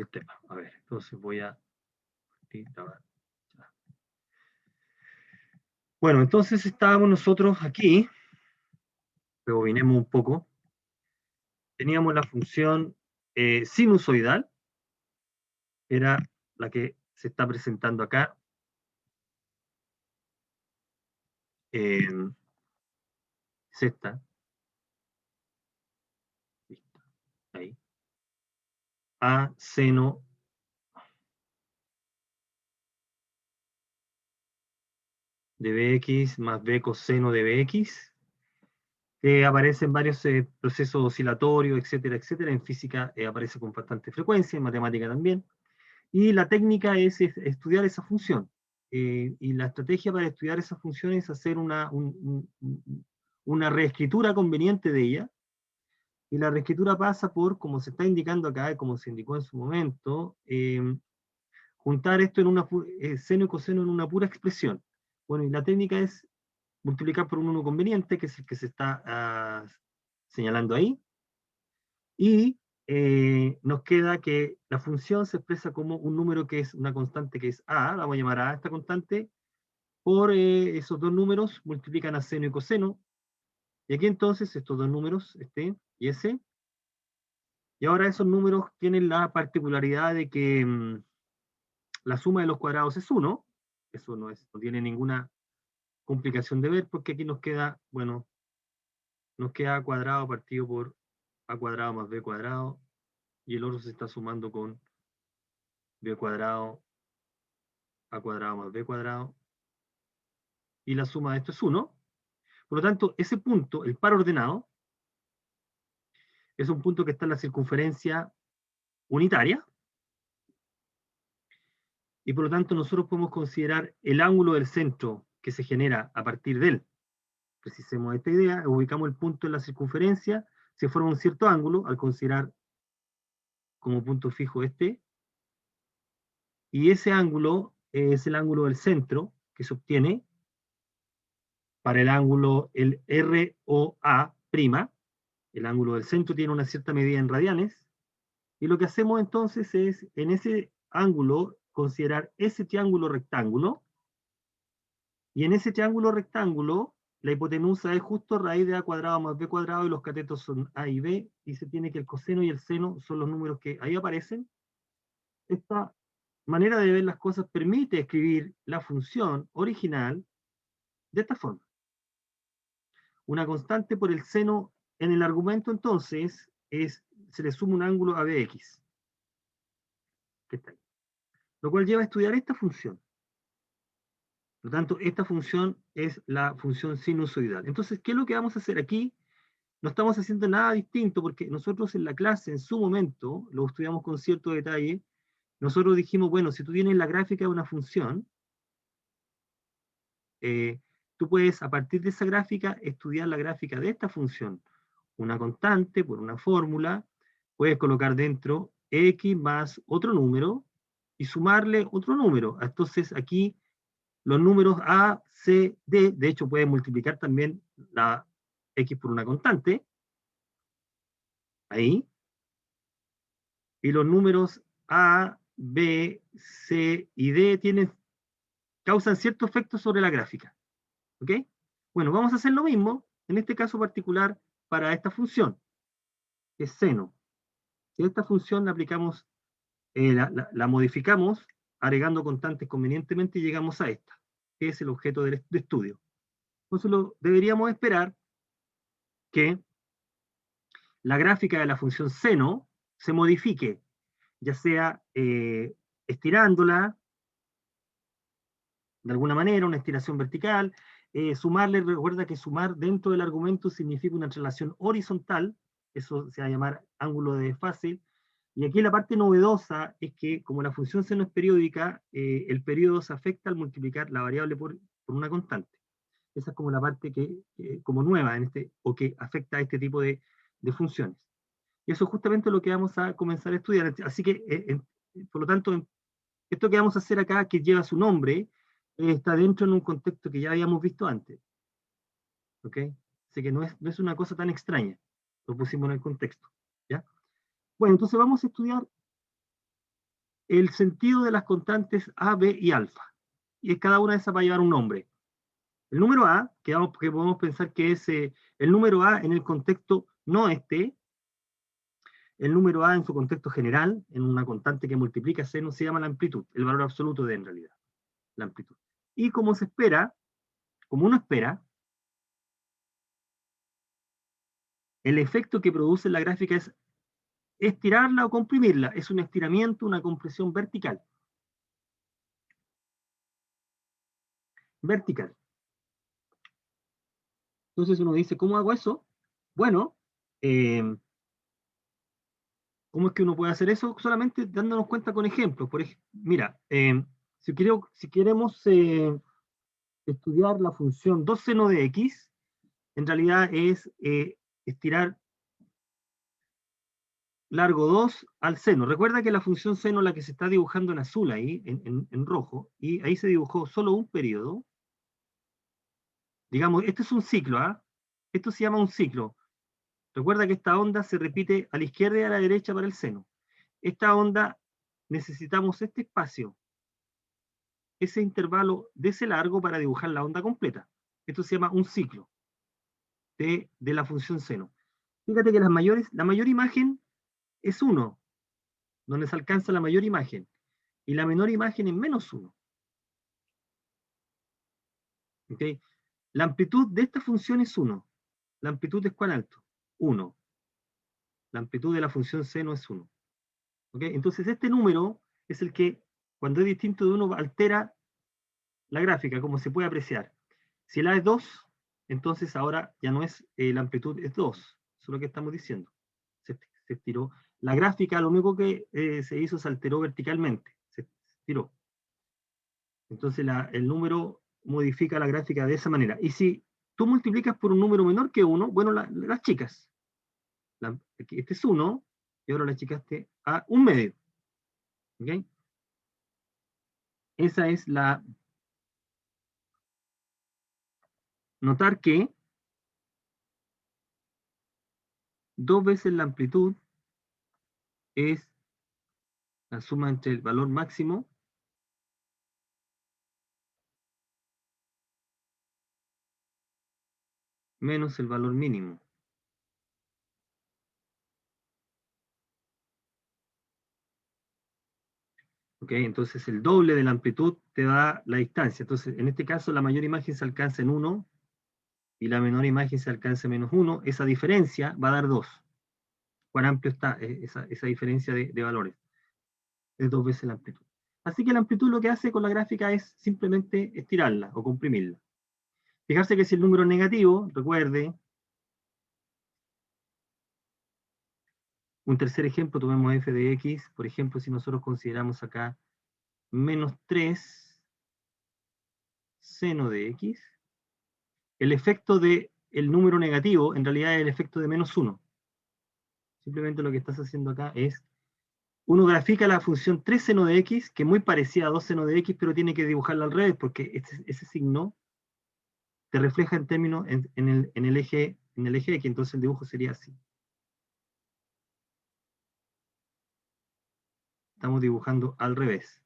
el tema. A ver, entonces voy a... Bueno, entonces estábamos nosotros aquí, rebobinemos un poco, teníamos la función sinusoidal, era la que se está presentando acá. Es esta. Listo. Ahí. A seno de Bx más B coseno de Bx, que aparece en varios procesos oscilatorios, etcétera, etcétera. En física aparece con bastante frecuencia, en matemática también. Y la técnica es estudiar esa función. Y la estrategia para estudiar esa función es hacer una reescritura conveniente de ella. Y la reescritura pasa por, como se está indicando acá, como se indicó en su momento, juntar esto en una seno y coseno en una pura expresión. Bueno, y la técnica es multiplicar por un 1 conveniente, que es el que se está señalando ahí, y nos queda que la función se expresa como un número que es una constante que es a, la voy a llamar a esta constante, por esos dos números multiplican a seno y coseno, y aquí entonces estos dos números, este y ese, y ahora esos números tienen la particularidad de que la suma de los cuadrados es 1, eso no tiene ninguna complicación de ver, porque aquí nos queda, bueno, nos queda a cuadrado partido por a cuadrado más b cuadrado, y el otro se está sumando con b cuadrado a cuadrado más b cuadrado, y la suma de esto es 1. Por lo tanto, ese punto, el par ordenado, es un punto que está en la circunferencia unitaria, y por lo tanto nosotros podemos considerar el ángulo del centro que se genera a partir de él. Precisemos esta idea, ubicamos el punto en la circunferencia, se forma un cierto ángulo al considerar como punto fijo este, y ese ángulo es el ángulo del centro que se obtiene para el ángulo, el ROA', el ángulo del centro tiene una cierta medida en radianes, y lo que hacemos entonces es, en ese ángulo, considerar ese triángulo rectángulo, y en ese triángulo rectángulo, la hipotenusa es justo raíz de a cuadrado más b cuadrado, y los catetos son a y b, y se tiene que el coseno y el seno son los números que ahí aparecen. Esta manera de ver las cosas permite escribir la función original de esta forma. Una constante por el seno en el argumento, entonces, se le suma un ángulo a bx, que está ahí, lo cual lleva a estudiar esta función. Por lo tanto, esta función es la función sinusoidal. Entonces, ¿qué es lo que vamos a hacer aquí? No estamos haciendo nada distinto, porque nosotros en la clase, en su momento, lo estudiamos con cierto detalle. Nosotros dijimos, bueno, si tú tienes la gráfica de una función, tú puedes, a partir de esa gráfica, estudiar la gráfica de esta función. Una constante por una fórmula, puedes colocar dentro x más otro número y sumarle otro número. Entonces aquí los números a, c, d, de hecho puedes multiplicar también la x por una constante, ahí, y los números a, b, c y d causan cierto efecto sobre la gráfica. ¿Ok? Bueno, vamos a hacer lo mismo, en este caso particular, para esta función, que es seno. Si a esta función la aplicamos, la modificamos, agregando constantes convenientemente, y llegamos a esta, que es el objeto de estudio. Entonces deberíamos esperar que la gráfica de la función seno se modifique, ya sea estirándola de alguna manera, una estiración vertical, sumarle, recuerda que sumar dentro del argumento significa una traslación horizontal, eso se va a llamar ángulo de desfase, y aquí la parte novedosa es que como la función seno es periódica, el periodo se afecta al multiplicar la variable por una constante. Esa es como la parte como nueva o que afecta a este tipo de funciones. Y eso es justamente lo que vamos a comenzar a estudiar. Así que, por lo tanto, esto que vamos a hacer acá, que lleva su nombre, está dentro de un contexto que ya habíamos visto antes. ¿Ok? Así que no es una cosa tan extraña. Lo pusimos en el contexto. ¿Ya? Bueno, entonces vamos a estudiar el sentido de las constantes A, B y alfa. Y cada una de esas va a llevar un nombre. El número A, que podemos pensar que es el número A en el contexto no este, el número A en su contexto general, en una constante que multiplica seno, se llama la amplitud, el valor absoluto de en realidad, la amplitud. Y como se espera, como uno espera, el efecto que produce la gráfica es estirarla o comprimirla. Es un estiramiento, una compresión vertical. Vertical. Entonces uno dice, ¿cómo hago eso? Bueno, eh, ¿cómo es que uno puede hacer eso? Solamente dándonos cuenta con ejemplos. Por ejemplo, mira, si queremos estudiar la función 2 seno de x, en realidad es estirar largo 2 al seno. Recuerda que la función seno, la que se está dibujando en azul ahí, en rojo, y ahí se dibujó solo un periodo. Digamos, este es un ciclo, ¿ah? Esto se llama un ciclo. Recuerda que esta onda se repite a la izquierda y a la derecha para el seno. Esta onda, necesitamos este espacio, ese intervalo de ese largo para dibujar la onda completa. Esto se llama un ciclo de la función seno. Fíjate que la mayor imagen es 1, donde se alcanza la mayor imagen, y la menor imagen es -1. ¿Okay? La amplitud de esta función es 1. ¿La amplitud es cuán alto? 1. La amplitud de la función seno es 1. ¿Okay? Entonces este número es el que, cuando es distinto de 1, altera la gráfica, como se puede apreciar. Si el A es 2, entonces ahora ya no es, la amplitud es 2. Eso es lo que estamos diciendo. Se estiró. La gráfica, lo único que se hizo, se alteró verticalmente. Se estiró. Entonces el número modifica la gráfica de esa manera. Y si tú multiplicas por un número menor que 1, bueno, las chicas. Este es 1, y ahora la achicaste a 1/2. ¿Okay? Esa es la... Notar que 2 veces la amplitud es la suma entre el valor máximo menos el valor mínimo. ¿Ok? Entonces el doble de la amplitud te da la distancia. Entonces, en este caso, la mayor imagen se alcanza en 1 y la menor imagen se alcanza en -1. Esa diferencia va a dar 2. Cuán amplio está esa diferencia de valores. Es 2 veces la amplitud. Así que la amplitud lo que hace con la gráfica es simplemente estirarla o comprimirla. Fijarse que si el número es negativo, recuerde, un tercer ejemplo, tomemos f de x, por ejemplo, si nosotros consideramos acá -3 seno de x, el efecto del número negativo en realidad es el efecto de -1. Simplemente lo que estás haciendo acá es, uno grafica la función 3 seno de x, que es muy parecida a 2 seno de x, pero tiene que dibujarla al revés, porque ese signo te refleja en términos en el eje X, entonces el dibujo sería así. Estamos dibujando al revés.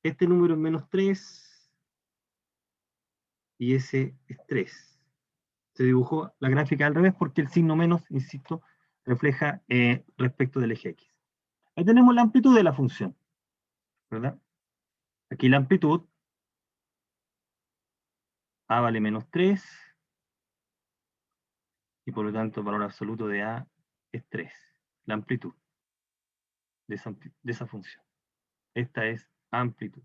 Este número es -3 y ese es 3. Se dibujó la gráfica al revés porque el signo menos, insisto, refleja respecto del eje X. Ahí tenemos la amplitud de la función, ¿verdad? Aquí la amplitud, A vale -3, y por lo tanto el valor absoluto de A es 3. La amplitud de esa función. Esta es amplitud.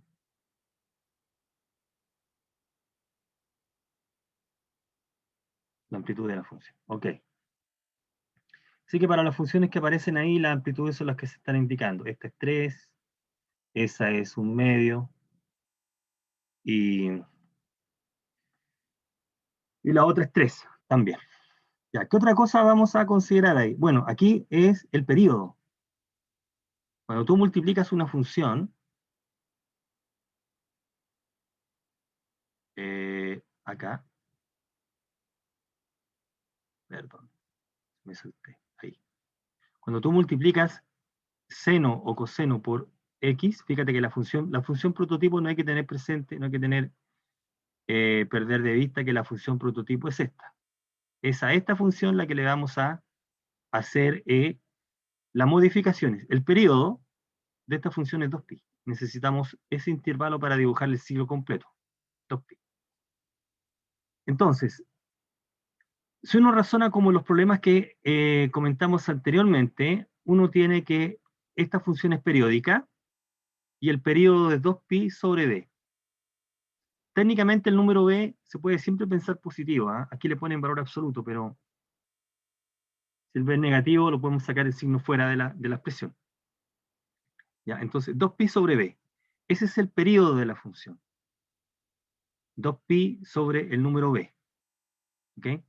La amplitud de la función. Ok. Así que para las funciones que aparecen ahí, las amplitudes son las que se están indicando. Esta es 3, esa es 1/2, y la otra es 3 también. Ya, ¿qué otra cosa vamos a considerar ahí? Bueno, aquí es el periodo. Cuando tú multiplicas una función, acá, perdón, me salté, ahí. Cuando tú multiplicas seno o coseno por X, fíjate que la función prototipo no hay que tener presente, no hay que tener, perder de vista que la función prototipo es esta. Es a esta función la que le vamos a hacer las modificaciones. El periodo de esta función es 2pi. Necesitamos ese intervalo para dibujar el ciclo completo, 2pi. Entonces, si uno razona como los problemas que comentamos anteriormente, uno tiene que esta función es periódica y el periodo es 2pi sobre b. Técnicamente el número b se puede siempre pensar positivo, ¿eh? Aquí le ponen valor absoluto, pero si el b es negativo lo podemos sacar el signo fuera de la expresión. ¿Ya? Entonces 2pi sobre b. Ese es el periodo de la función. 2pi sobre el número b. ¿Okay?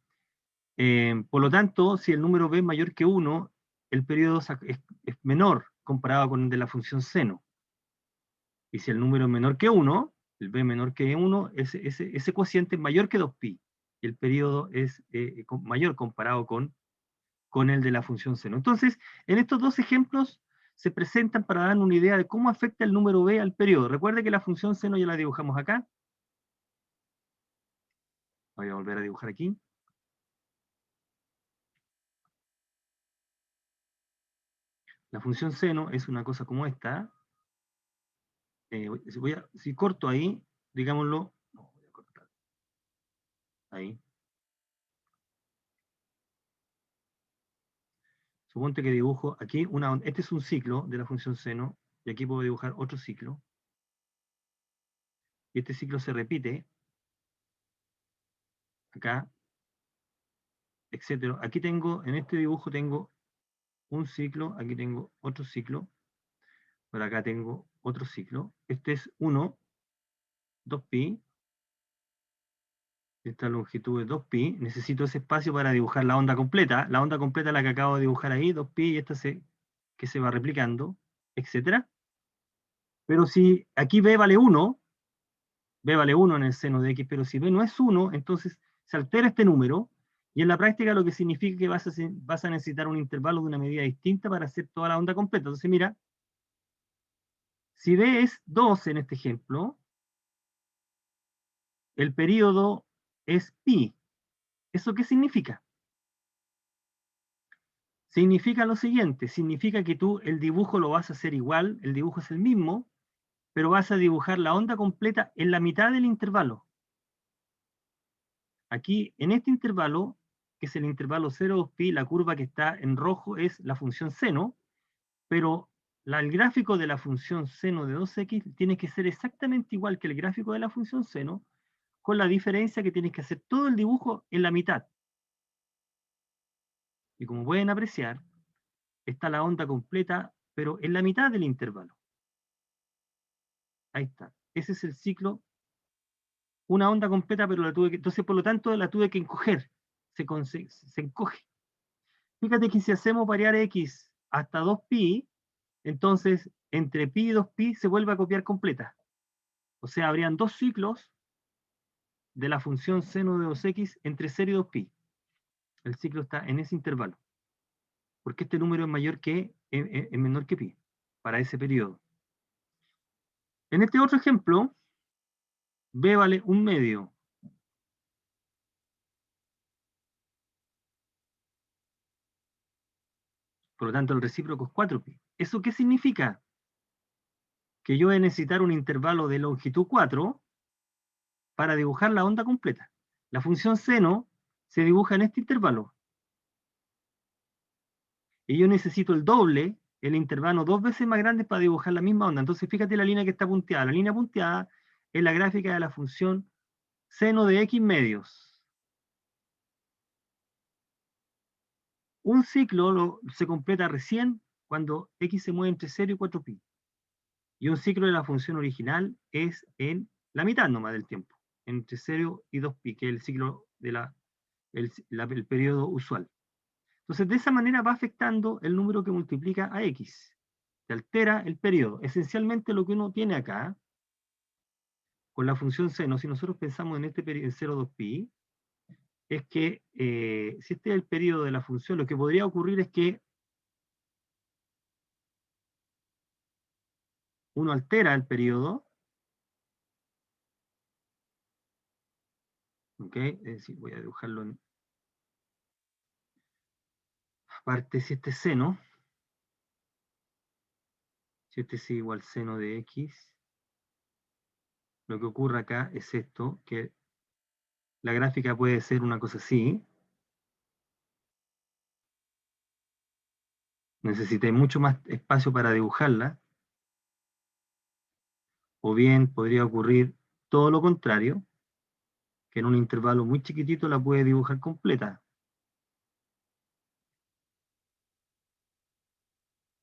Por lo tanto, si el número b es mayor que 1, el periodo es menor comparado con el de la función seno. Y si el número es menor que 1, el b menor que 1, ese cociente es mayor que 2pi. Y el periodo es mayor comparado con el de la función seno. Entonces, en estos dos ejemplos se presentan para dar una idea de cómo afecta el número b al periodo. Recuerde que la función seno ya la dibujamos acá. Voy a volver a dibujar aquí. La función seno es una cosa como esta. Si corto ahí, digámoslo, no, voy a cortar ahí. Suponte que dibujo aquí este es un ciclo de la función seno, y aquí puedo dibujar otro ciclo. Y este ciclo se repite, acá, etcétera. Aquí tengo, en este dibujo tengo un ciclo, aquí tengo otro ciclo, por acá tengo otro ciclo. Este es 1, 2pi, esta longitud es 2pi, necesito ese espacio para dibujar la onda completa. La onda completa es la que acabo de dibujar ahí, 2pi, y esta que se va replicando, etcétera. Pero si aquí b vale 1, b vale 1 en el seno de x, pero si b no es 1, entonces se altera este número, y en la práctica lo que significa que vas a necesitar un intervalo de una medida distinta para hacer toda la onda completa. Entonces mira, si b es 2 en este ejemplo, el periodo es pi. ¿Eso qué significa? Significa lo siguiente, significa que tú el dibujo lo vas a hacer igual, el dibujo es el mismo, pero vas a dibujar la onda completa en la mitad del intervalo. Aquí, en este intervalo, que es el intervalo 0,2pi, la curva que está en rojo es la función seno, pero el gráfico de la función seno de 2x tiene que ser exactamente igual que el gráfico de la función seno, con la diferencia que tienes que hacer todo el dibujo en la mitad. Y como pueden apreciar, está la onda completa, pero en la mitad del intervalo. Ahí está. Ese es el ciclo. Una onda completa, pero entonces por lo tanto la tuve que encoger. Se encoge. Fíjate que si hacemos variar x hasta 2pi, entonces entre pi y 2pi se vuelve a copiar completa. O sea, habrían dos ciclos de la función seno de 2x entre 0 y 2pi. El ciclo está en ese intervalo. Porque este número es menor que pi para ese periodo. En este otro ejemplo, b vale 1/2. Por lo tanto, el recíproco es 4pi. ¿Eso qué significa? Que yo voy a necesitar un intervalo de longitud 4 para dibujar la onda completa. La función seno se dibuja en este intervalo. Y yo necesito el doble, el intervalo 2 veces más grande para dibujar la misma onda. Entonces, fíjate la línea que está punteada. La línea punteada es la gráfica de la función seno de x medios. Un ciclo se completa recién cuando x se mueve entre 0 y 4pi. Y un ciclo de la función original es en la mitad nomás del tiempo, entre 0 y 2pi, que es el ciclo el periodo usual. Entonces, de esa manera va afectando el número que multiplica a x. Se altera el periodo. Esencialmente lo que uno tiene acá, con la función seno, si nosotros pensamos en este periodo en 0,2pi, es que si este es el periodo de la función, lo que podría ocurrir es que uno altera el periodo, ¿ok? Es decir, voy a dibujarlo en parte, si este es seno, si este es igual seno de x, lo que ocurre acá es esto, que la gráfica puede ser una cosa así. Necesité mucho más espacio para dibujarla. O bien podría ocurrir todo lo contrario, que en un intervalo muy chiquitito la puede dibujar completa.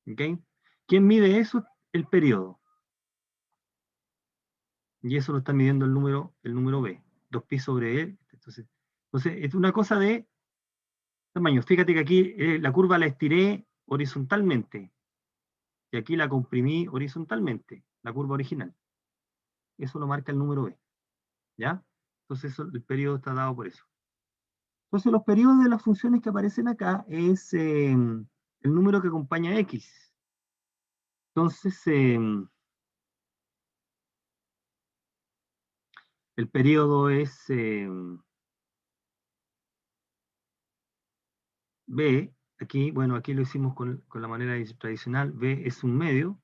¿Ok? ¿Quién mide eso? El periodo. Y eso lo está midiendo el número B. 2pi sobre E. Entonces, es una cosa de tamaño. Fíjate que aquí la curva la estiré horizontalmente. Y aquí la comprimí horizontalmente, la curva original. Eso lo marca el número B. ¿Ya? Entonces el periodo está dado por eso. Entonces los periodos de las funciones que aparecen acá es el número que acompaña a X. Entonces el periodo es B. Aquí, bueno, aquí lo hicimos con la manera tradicional. B es un medio.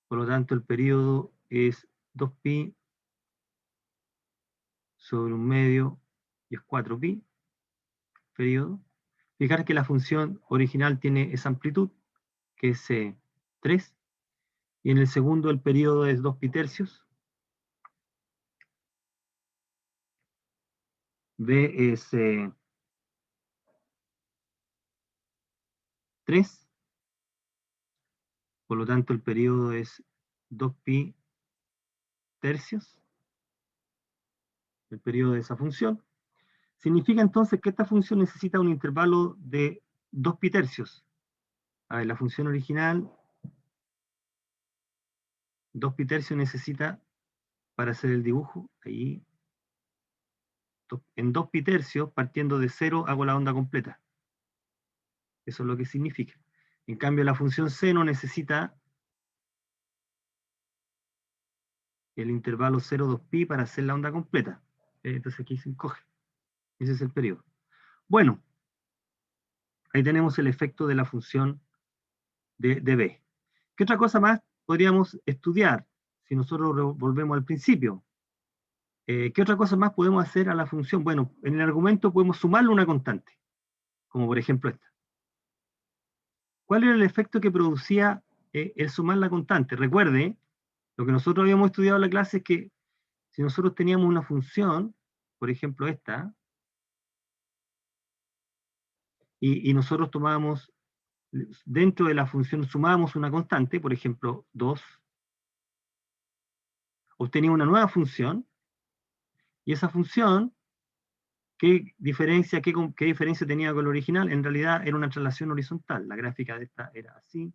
Por lo tanto, el periodo es 2pi sobre un medio y es 4pi. Periodo. Fijar que la función original tiene esa amplitud, que es 3. Y en el segundo el periodo es 2pi tercios. B es 3. Por lo tanto, el periodo es 2pi tercios. El periodo de esa función. Significa entonces que esta función necesita un intervalo de 2pi tercios. A ver, la función original, 2pi tercios necesita, para hacer el dibujo, ahí, en 2pi tercios, partiendo de 0, hago la onda completa. Eso es lo que significa. En cambio, la función seno necesita el intervalo 0, 2pi para hacer la onda completa. Entonces aquí se encoge. Ese es el periodo. Bueno, ahí tenemos el efecto de la función de B. ¿Qué otra cosa más podríamos estudiar si nosotros volvemos al principio? ¿Qué otra cosa más podemos hacer a la función? Bueno, en el argumento podemos sumarle una constante, como por ejemplo esta. ¿Cuál era el efecto que producía el sumar la constante? Recuerde, lo que nosotros habíamos estudiado en la clase es que si nosotros teníamos una función, por ejemplo esta, y nosotros tomábamos, dentro de la función sumábamos una constante, por ejemplo 2, obteníamos una nueva función, y esa función, ¿qué diferencia tenía con la original? En realidad era una traslación horizontal. La gráfica de esta era así,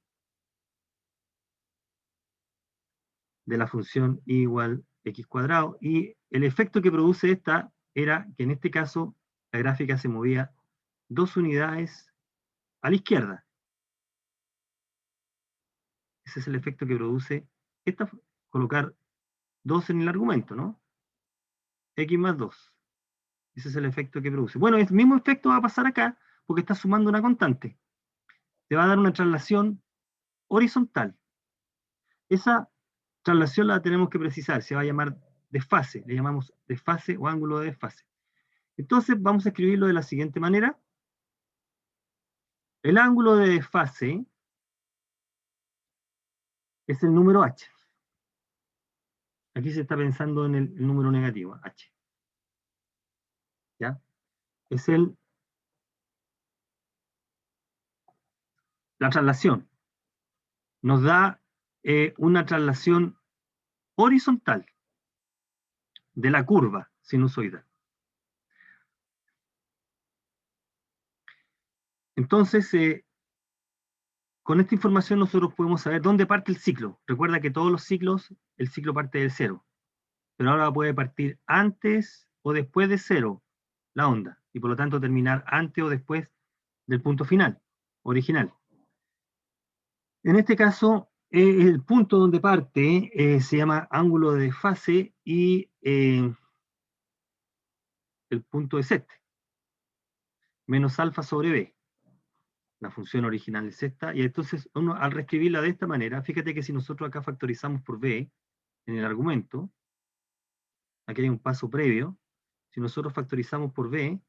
de la función y igual x cuadrado, y el efecto que produce esta era que en este caso la gráfica se movía 2 unidades a la izquierda. Ese es el efecto que produce esta, colocar 2 en el argumento, ¿no? X más 2. Ese es el efecto que produce. Bueno, el mismo efecto va a pasar acá, porque está sumando una constante. Te va a dar una traslación horizontal. Esa traslación la tenemos que precisar, se va a llamar desfase, le llamamos desfase o ángulo de desfase. Entonces vamos a escribirlo de la siguiente manera. El ángulo de desfase es el número h. Aquí se está pensando en el número negativo, h. ¿Ya? Es la traslación. Nos da una traslación horizontal de la curva sinusoidal. Entonces, con esta información nosotros podemos saber dónde parte el ciclo. Recuerda que todos los ciclos, el ciclo parte del 0. Pero ahora puede partir antes o después de 0 la onda. Y por lo tanto terminar antes o después del punto final, original. En este caso, El punto donde parte se llama ángulo de desfase y el punto es este, menos alfa sobre b. La función original es esta, y entonces uno al reescribirla de esta manera, fíjate que si nosotros acá factorizamos por b en el argumento, aquí hay un paso previo, si nosotros factorizamos por b,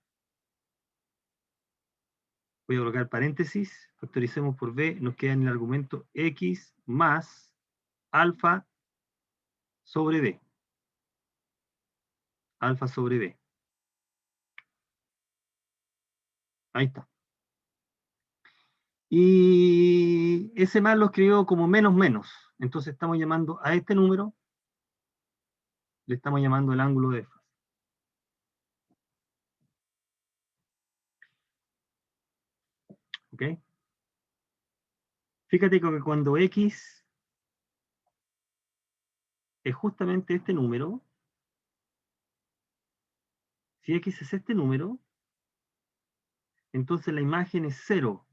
voy a colocar paréntesis, factoricemos por b, nos queda en el argumento x más alfa sobre b. Alfa sobre b. Ahí está. Y ese más lo escribió como menos menos. Entonces estamos llamando a este número, le estamos llamando el ángulo de desfase. ¿Ok? Fíjate que cuando x es justamente este número, si x es este número, entonces la imagen es 0.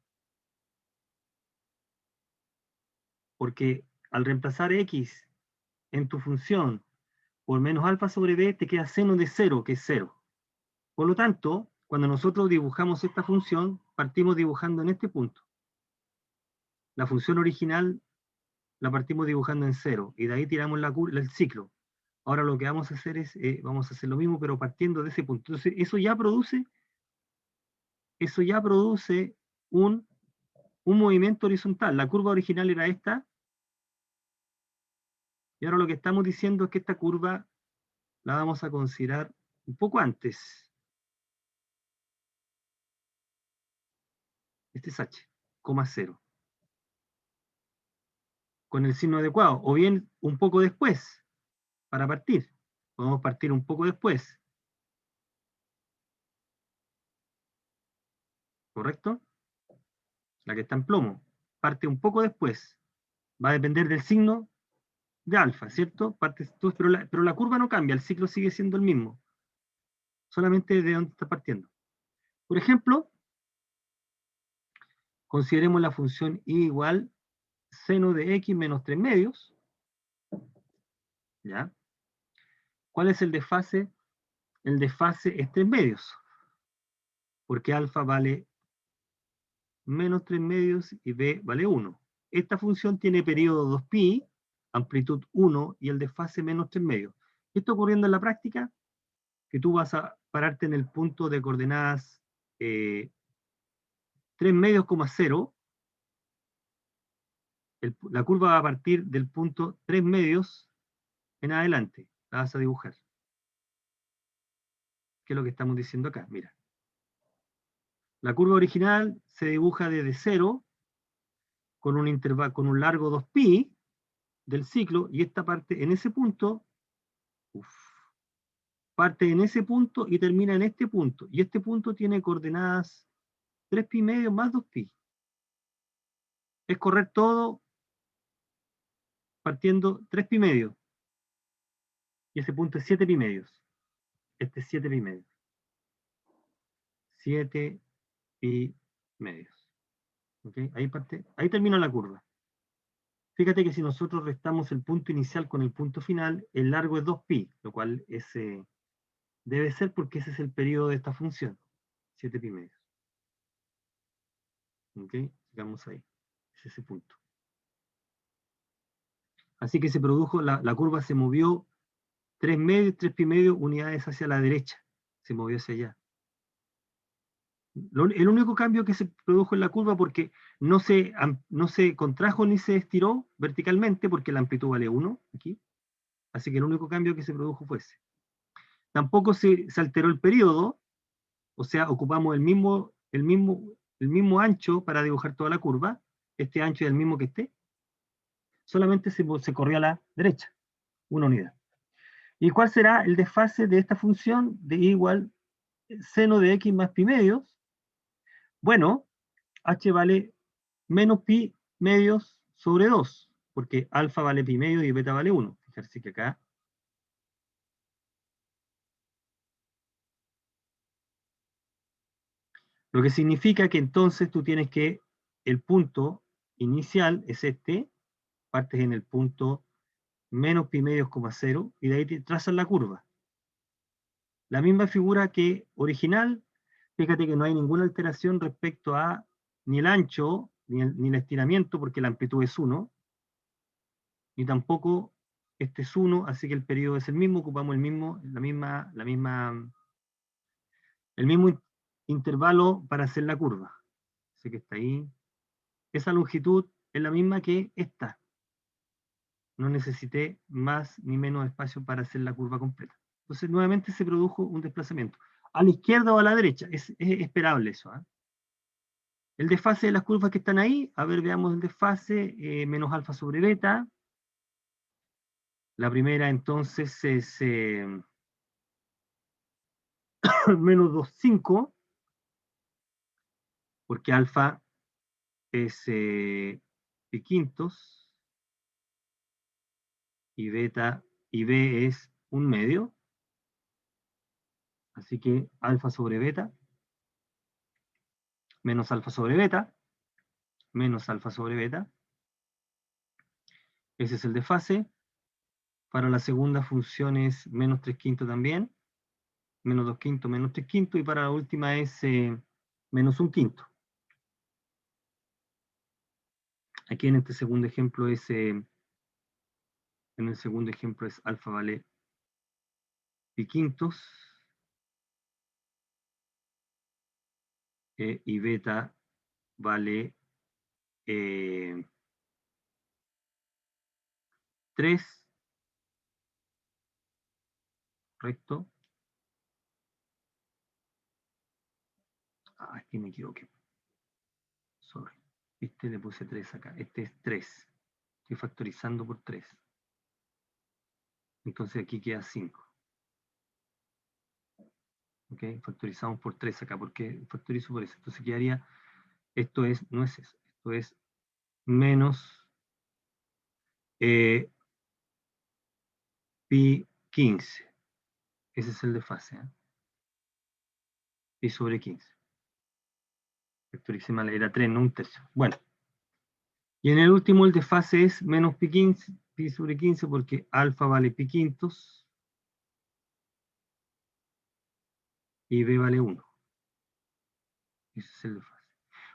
Porque al reemplazar x en tu función por menos alfa sobre b, te queda seno de 0, que es 0. Por lo tanto, cuando nosotros dibujamos esta función, partimos dibujando en este punto. La función original la partimos dibujando en 0, y de ahí tiramos el ciclo. Ahora lo que vamos a hacer es, vamos a hacer lo mismo, pero partiendo de ese punto. Entonces, eso ya produce un movimiento horizontal. La curva original era esta, y ahora lo que estamos diciendo es que esta curva la vamos a considerar un poco antes. Este es h, 0. Con el signo adecuado, o bien un poco después, para partir. Podemos partir un poco después, ¿correcto? La que está en plomo, parte un poco después. Va a depender del signo de alfa, ¿cierto? Pero la curva no cambia, el ciclo sigue siendo el mismo, solamente de dónde está partiendo. Por ejemplo, consideremos la función y igual seno de x menos 3 medios, ¿ya? ¿Cuál es el desfase? El desfase es 3 medios, porque alfa vale menos 3 medios y b vale 1. Esta función tiene periodo 2pi, amplitud 1 y el desfase menos 3 medios. ¿Qué está ocurriendo en la práctica? Que tú vas a pararte en el punto de coordenadas 3 medios, 0. La curva va a partir del punto 3 medios en adelante. La vas a dibujar. ¿Qué es lo que estamos diciendo acá? Mira. La curva original se dibuja desde 0 con un intervalo, con un largo 2pi del ciclo, y esta parte en ese punto, parte en ese punto y termina en este punto. Y este punto tiene coordenadas 3pi medio más 2pi. Es correr todo partiendo 3pi medio. Y ese punto es 7pi medios. Este es 7pi medios. 7pi medios. ¿Okay? Ahí termina la curva. Fíjate que si nosotros restamos el punto inicial con el punto final, el largo es 2pi, lo cual es, debe ser porque ese es el periodo de esta función, 7pi medios. ¿Ok? Llegamos ahí. Es ese punto. Así que se produjo, la curva se movió 3 medios, 3pi medios, unidades hacia la derecha. Se movió hacia allá. El único cambio que se produjo en la curva, porque no se contrajo ni se estiró verticalmente, porque la amplitud vale 1 aquí. Así que el único cambio que se produjo fue ese. Tampoco se alteró el periodo, o sea, ocupamos el mismo ancho para dibujar toda la curva. Este ancho es el mismo que este. Solamente se corrió a la derecha, una unidad. ¿Y cuál será el desfase de esta función de y igual seno de x más pi medios? Bueno, h vale menos pi medios sobre 2, porque alfa vale pi medio y beta vale 1. Fijarse que acá lo que significa que entonces tú tienes que el punto inicial es este, partes en el punto menos pi medios, 0, y de ahí te trazas la curva. La misma figura que original, fíjate que no hay ninguna alteración respecto a ni el ancho, ni el estiramiento, porque la amplitud es 1, ni tampoco este es 1, así que el periodo es el mismo, ocupamos el mismo intervalo para hacer la curva. Así que está ahí. Esa longitud es la misma que esta. No necesité más ni menos espacio para hacer la curva completa. Entonces, nuevamente se produjo un desplazamiento. A la izquierda o a la derecha. Es esperable eso. El desfase de las curvas que están ahí. A ver, veamos el desfase. Menos alfa sobre beta. La primera entonces es menos 2,5. Porque alfa es pi quintos. Y beta y b es 1/2. Así que alfa sobre beta menos alfa sobre beta, menos alfa sobre beta. Ese es el desfase. Para la segunda función es menos 3/5 también, menos 2/5, menos 3/5, y para la última es menos 1/5. Aquí en este segundo ejemplo es, alfa vale pi quintos, y beta vale 3, ¿correcto? Aquí me equivoqué. Sorry. Este le puse 3 acá. Este es 3. Estoy factorizando por 3. Entonces aquí queda 5. ¿Ok? Factorizamos por 3 acá. ¿Por qué factorizo por eso? Entonces quedaría, esto es, no es eso. Esto es menos pi 15. Ese es el desfase. Pi sobre 15. Factoricé mal, era 3, no 1/3. Bueno. Y en el último el desfase es menos pi 15, pi sobre 15, porque alfa vale pi quintos y b vale 1. Ese es el desfase.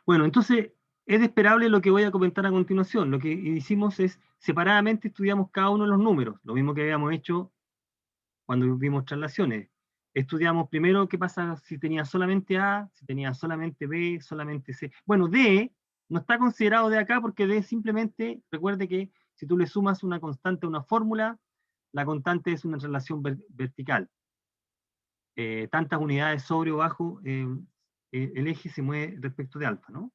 Bueno, entonces es esperable lo que voy a comentar a continuación. Lo que hicimos es, separadamente estudiamos cada uno de los números, lo mismo que habíamos hecho cuando vimos traslaciones. Estudiamos primero qué pasa si tenía solamente A, si tenía solamente B, solamente C. Bueno, D no está considerado de acá porque D simplemente, recuerde que si tú le sumas una constante a una fórmula, la constante es una relación vertical. Tantas unidades sobre o bajo, el eje se mueve respecto de alfa, ¿no?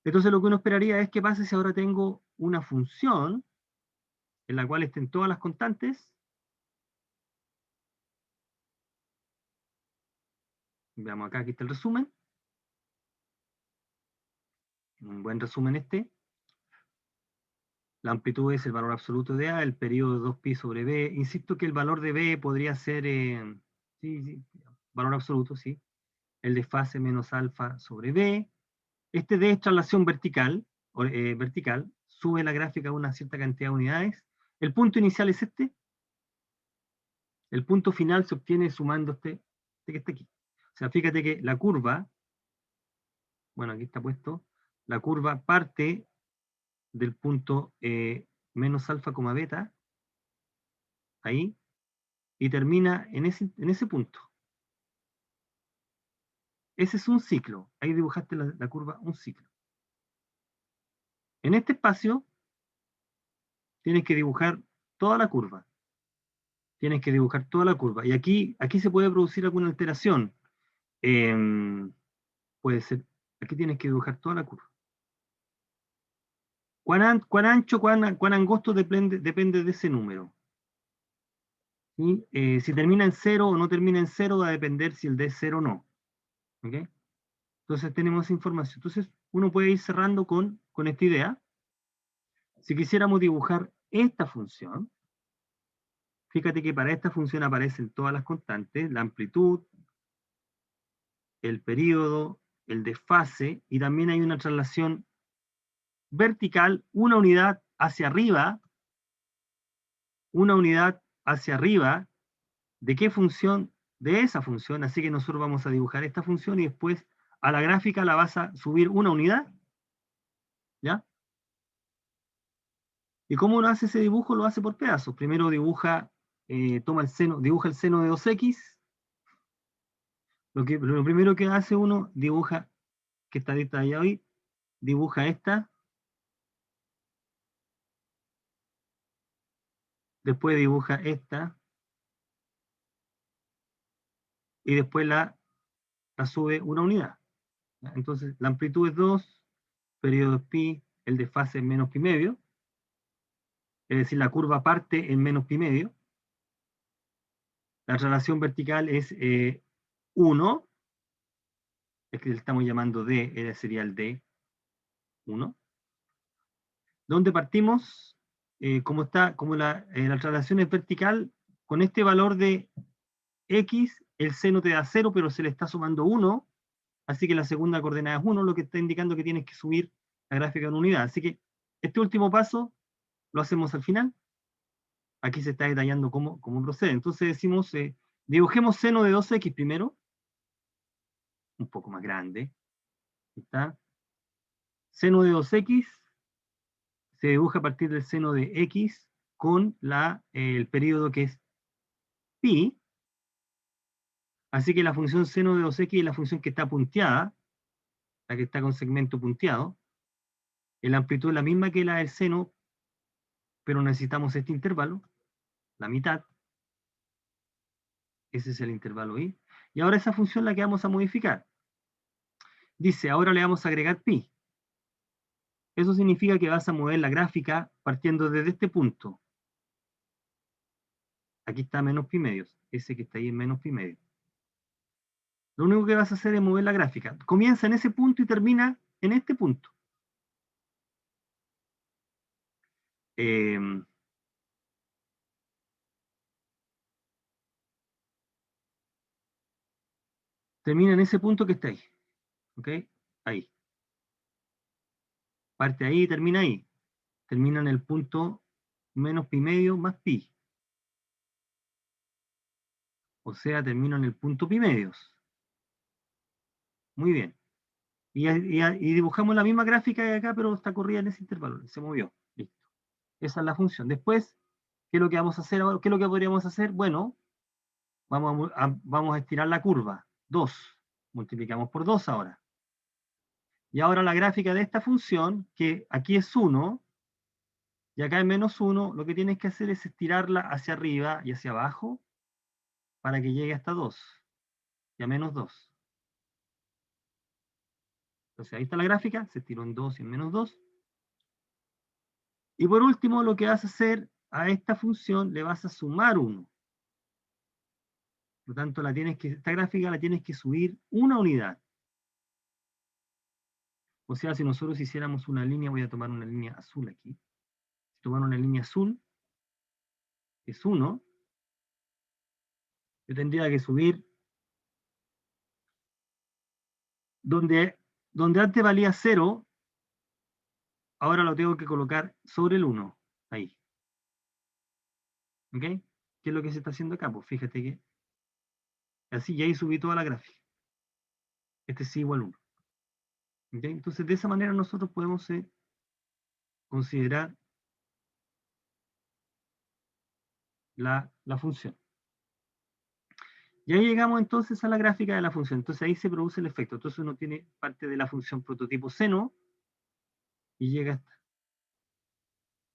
Entonces lo que uno esperaría es qué pasa si ahora tengo una función en la cual estén todas las constantes. Veamos acá, aquí está el resumen. Un buen resumen este. La amplitud es el valor absoluto de A, el periodo es 2pi sobre B. Insisto que el valor de B podría ser, sí, valor absoluto, sí. El desfase menos alfa sobre B. Este D es traslación vertical, sube la gráfica a una cierta cantidad de unidades. El punto inicial es este. El punto final se obtiene sumando este que está aquí. O sea, fíjate que la curva, bueno, aquí está puesto, la curva parte del punto menos alfa, beta, ahí, y termina en ese punto. Ese es un ciclo. Ahí dibujaste la curva, un ciclo. En este espacio tienes que dibujar toda la curva. Tienes que dibujar toda la curva. Y aquí se puede producir alguna alteración. Puede ser, aquí tienes que dibujar toda la curva. Cuán ancho, cuán angosto depende de ese número. ¿Sí? Si termina en 0 o no termina en 0 va a depender si el D es 0 o no. ¿Okay? Entonces tenemos información. Entonces uno puede ir cerrando con esta idea. Si quisiéramos dibujar esta función, fíjate que para esta función aparecen todas las constantes, la amplitud, el período, el desfase, y también hay una traslación vertical, una unidad hacia arriba, ¿de qué función? De esa función, así que nosotros vamos a dibujar esta función y después a la gráfica la vas a subir una unidad, ¿ya? ¿Y cómo uno hace ese dibujo? Lo hace por pedazos. Primero dibuja, toma el seno, dibuja el seno de 2x. Lo primero que hace uno, dibuja, que está detallado ahí, dibuja esta, después dibuja esta, y después la sube una unidad. ¿Ya? Entonces, la amplitud es 2, periodo es pi, el desfase es menos pi medio, es decir, la curva parte en menos pi medio, la traslación vertical es 1, es que le estamos llamando D, sería el D1. ¿Dónde partimos? Como la traslación es vertical, con este valor de X, el seno te da 0, pero se le está sumando 1, así que la segunda coordenada es 1, lo que está indicando que tienes que subir la gráfica en unidad. Así que este último paso lo hacemos al final. Aquí se está detallando cómo procede. Entonces decimos, dibujemos seno de 2x primero, un poco más grande. ¿Está? Seno de 2x se dibuja a partir del seno de x con el periodo que es pi. Así que la función seno de 2x es la función que está punteada, la que está con segmento punteado. La amplitud es la misma que la del seno, pero necesitamos este intervalo, la mitad. Ese es el intervalo i. Y ahora esa función la que vamos a modificar. Dice, ahora le vamos a agregar pi. Eso significa que vas a mover la gráfica partiendo desde este punto. Aquí está menos pi medios. Ese que está ahí es menos pi medio. Lo único que vas a hacer es mover la gráfica. Comienza en ese punto y termina en este punto. Termina en ese punto que está ahí. ¿Ok? Ahí. Parte ahí y termina ahí. Termina en el punto menos pi medio más pi. O sea, termina en el punto pi medios. Muy bien. Y dibujamos la misma gráfica de acá, pero está corrida en ese intervalo. Se movió. Listo. Esa es la función. Después, ¿qué es lo que vamos a hacer ahora? ¿Qué es lo que podríamos hacer? Bueno, vamos a estirar la curva. 2. Multiplicamos por 2 ahora. Y ahora la gráfica de esta función, que aquí es 1, y acá es menos 1, lo que tienes que hacer es estirarla hacia arriba y hacia abajo para que llegue hasta 2 y a menos 2. Entonces ahí está la gráfica, se estiró en 2 y en menos 2. Y por último, lo que vas a hacer a esta función, le vas a sumar 1. Por lo tanto, esta gráfica la tienes que subir una unidad. O sea, si nosotros hiciéramos una línea, voy a tomar una línea azul aquí. Si tomar una línea azul, es 1, yo tendría que subir donde antes valía 0, ahora lo tengo que colocar sobre el 1. Ahí. ¿Ok? ¿Qué es lo que se está haciendo acá? Pues fíjate que así ya ahí subí toda la gráfica. Este es igual a 1. ¿Ok? Entonces, de esa manera nosotros podemos considerar la función. Y ahí llegamos entonces a la gráfica de la función. Entonces ahí se produce el efecto. Entonces uno tiene parte de la función prototipo seno y llega hasta.